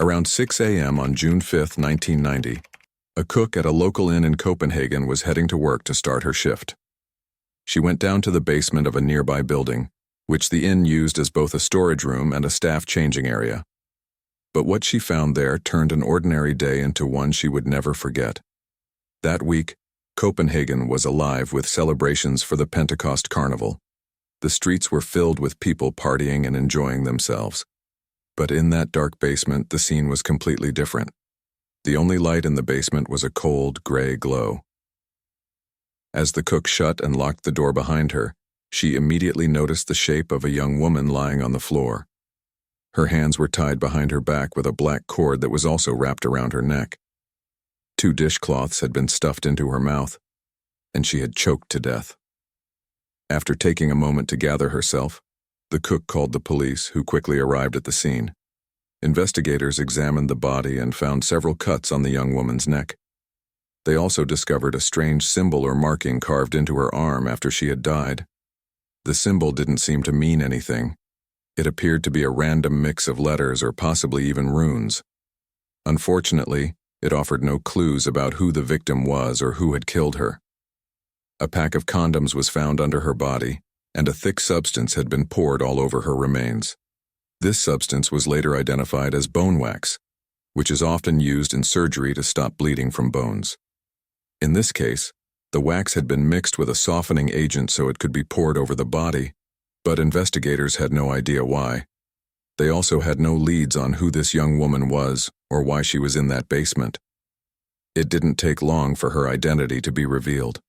Around 6 a.m. on June 5, 1990, a cook at a local inn in Copenhagen was heading to work to start her shift. She went down to the basement of a nearby building, which the inn used as both a storage room and a staff changing area. But what she found there turned an ordinary day into one she would never forget. That week, Copenhagen was alive with celebrations for the Pentecost Carnival. The streets were filled with people partying and enjoying themselves. But in that dark basement, the scene was completely different. The only light in the basement was a cold, gray glow. As the cook shut and locked the door behind her, she immediately noticed the shape of a young woman lying on the floor. Her hands were tied behind her back with a black cord that was also wrapped around her neck. 2 dishcloths had been stuffed into her mouth, and she had choked to death. After taking a moment to gather herself, the cook called the police, who quickly arrived at the scene. Investigators examined the body and found several cuts on the young woman's neck. They also discovered a strange symbol or marking carved into her arm after she had died. The symbol didn't seem to mean anything. It appeared to be a random mix of letters or possibly even runes. Unfortunately, it offered no clues about who the victim was or who had killed her. A pack of condoms was found under her body, and a thick substance had been poured all over her remains. This substance was later identified as bone wax, which is often used in surgery to stop bleeding from bones. In this case, the wax had been mixed with a softening agent so it could be poured over the body, but investigators had no idea why. They also had no leads on who this young woman was or why she was in that basement. It didn't take long for her identity to be revealed.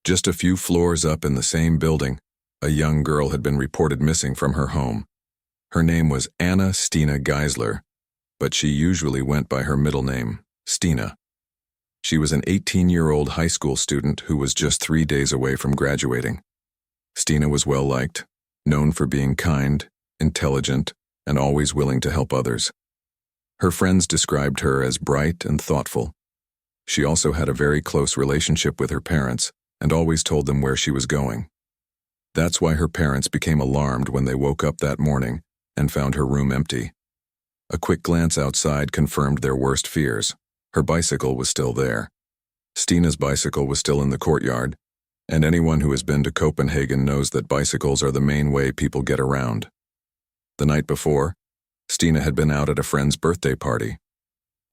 Just a few floors up in the same building, a young girl had been reported missing from her home. Her name was Stina Geisler, but she usually went by her middle name, Stina. She was an 18-year-old high school student who was just 3 days away from graduating. Stina was well-liked, known for being kind, intelligent, and always willing to help others. Her friends described her as bright and thoughtful. She also had a very close relationship with her parents and always told them where she was going. That's why her parents became alarmed when they woke up that morning and found her room empty. A quick glance outside confirmed their worst fears. Her bicycle was still there. Stina's bicycle was still in the courtyard, and anyone who has been to Copenhagen knows that bicycles are the main way people get around. The night before, Stina had been out at a friend's birthday party.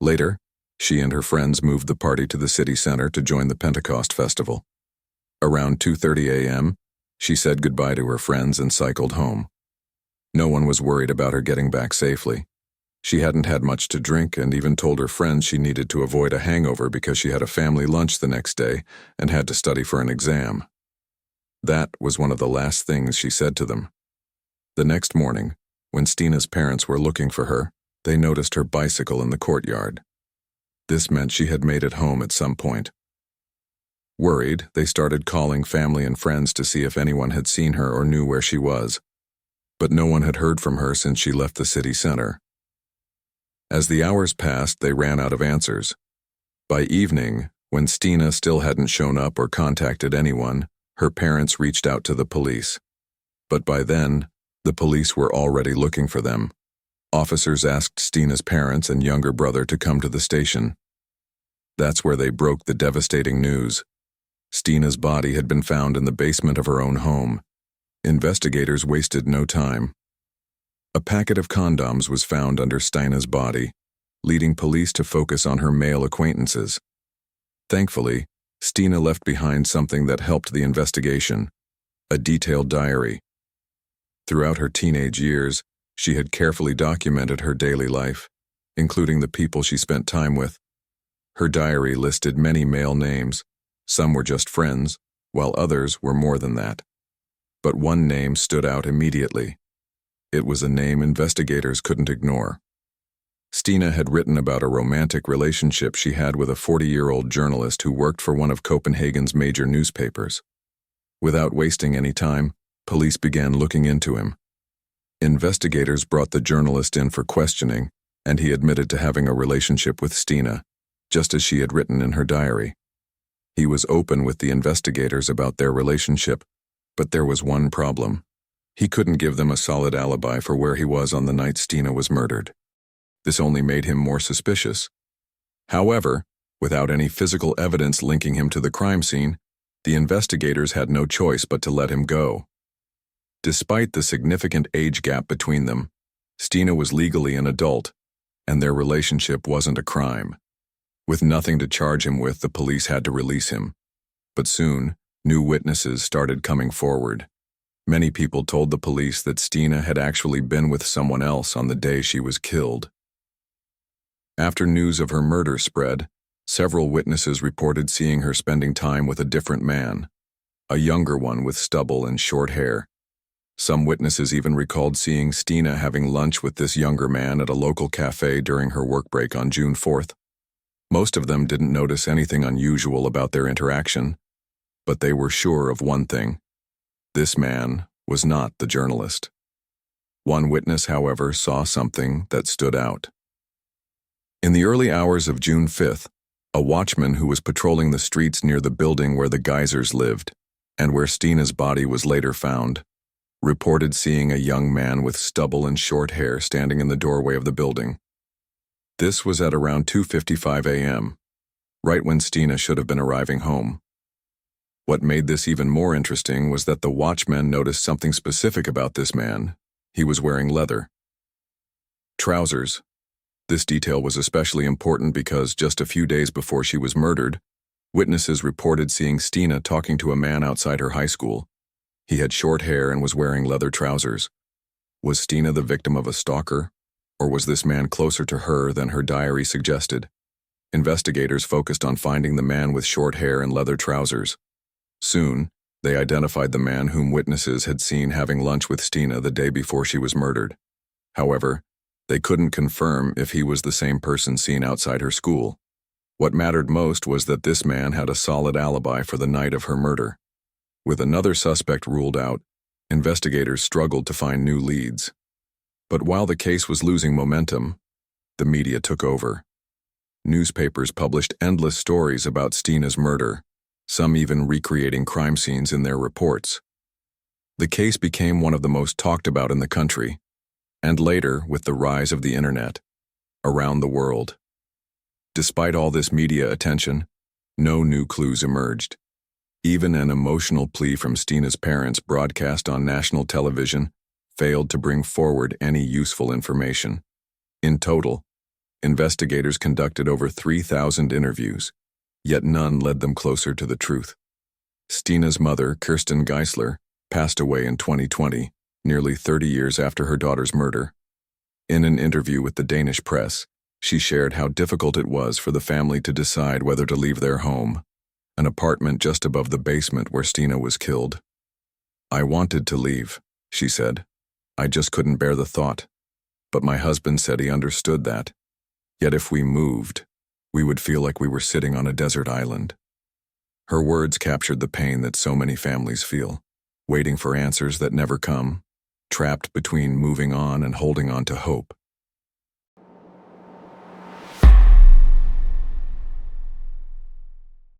Later, she and her friends moved the party to the city center to join the Pentecost festival. Around 2:30 a.m., she said goodbye to her friends and cycled home. No one was worried about her getting back safely. She hadn't had much to drink and even told her friends she needed to avoid a hangover because she had a family lunch the next day and had to study for an exam. That was one of the last things she said to them. The next morning, when Stina's parents were looking for her, they noticed her bicycle in the courtyard. This meant she had made it home at some point. Worried, they started calling family and friends to see if anyone had seen her or knew where she was. But no one had heard from her since she left the city center. As the hours passed, they ran out of answers. By evening, when Stina still hadn't shown up or contacted anyone, her parents reached out to the police. But by then, the police were already looking for them. Officers asked Stina's parents and younger brother to come to the station. That's where they broke the devastating news. Stina's body had been found in the basement of her own home. Investigators wasted no time. A packet of condoms was found under Stina's body, leading police to focus on her male acquaintances. Thankfully, Stina left behind something that helped the investigation: a detailed diary. Throughout her teenage years, she had carefully documented her daily life, including the people she spent time with. Her diary listed many male names. Some were just friends, while others were more than that. But one name stood out immediately. It was a name investigators couldn't ignore. Stina had written about a romantic relationship she had with a 40-year-old journalist who worked for one of Copenhagen's major newspapers. Without wasting any time, police began looking into him. Investigators brought the journalist in for questioning, and he admitted to having a relationship with Stina, just as she had written in her diary. He was open with the investigators about their relationship, but there was one problem. He couldn't give them a solid alibi for where he was on the night Stina was murdered. This only made him more suspicious. However, without any physical evidence linking him to the crime scene, the investigators had no choice but to let him go. Despite the significant age gap between them, Stina was legally an adult, and their relationship wasn't a crime. With nothing to charge him with, the police had to release him. But soon, new witnesses started coming forward. Many people told the police that Stina had actually been with someone else on the day she was killed. After news of her murder spread, several witnesses reported seeing her spending time with a different man, a younger one with stubble and short hair. Some witnesses even recalled seeing Stina having lunch with this younger man at a local cafe during her work break on June 4th. Most of them didn't notice anything unusual about their interaction, but they were sure of one thing. This man was not the journalist. One witness, however, saw something that stood out. In the early hours of June 5th, a watchman who was patrolling the streets near the building where the Geislers lived, and where Stina's body was later found, reported seeing a young man with stubble and short hair standing in the doorway of the building. This was at around 2:55 a.m., right when Stina should have been arriving home. What made this even more interesting was that the watchman noticed something specific about this man. He was wearing leather trousers. This detail was especially important because just a few days before she was murdered, witnesses reported seeing Stina talking to a man outside her high school. He had short hair and was wearing leather trousers. Was Stina the victim of a stalker, or was this man closer to her than her diary suggested? Investigators focused on finding the man with short hair and leather trousers. Soon, they identified the man whom witnesses had seen having lunch with Stina the day before she was murdered. However, they couldn't confirm if he was the same person seen outside her school. What mattered most was that this man had a solid alibi for the night of her murder. With another suspect ruled out, investigators struggled to find new leads. But while the case was losing momentum, the media took over. Newspapers published endless stories about Stina's murder, some even recreating crime scenes in their reports. The case became one of the most talked about in the country, and later, with the rise of the internet, around the world. Despite all this media attention, no new clues emerged. Even an emotional plea from Stina's parents broadcast on national television failed to bring forward any useful information. In total, investigators conducted over 3,000 interviews, yet none led them closer to the truth. Stina's mother, Stine Geisler, passed away in 2020, nearly 30 years after her daughter's murder. In an interview with the Danish press, she shared how difficult it was for the family to decide whether to leave their home, an apartment just above the basement where Stina was killed. "I wanted to leave," she said. "I just couldn't bear the thought. But my husband said he understood that. Yet if we moved, we would feel like we were sitting on a desert island." Her words captured the pain that so many families feel, waiting for answers that never come, trapped between moving on and holding on to hope.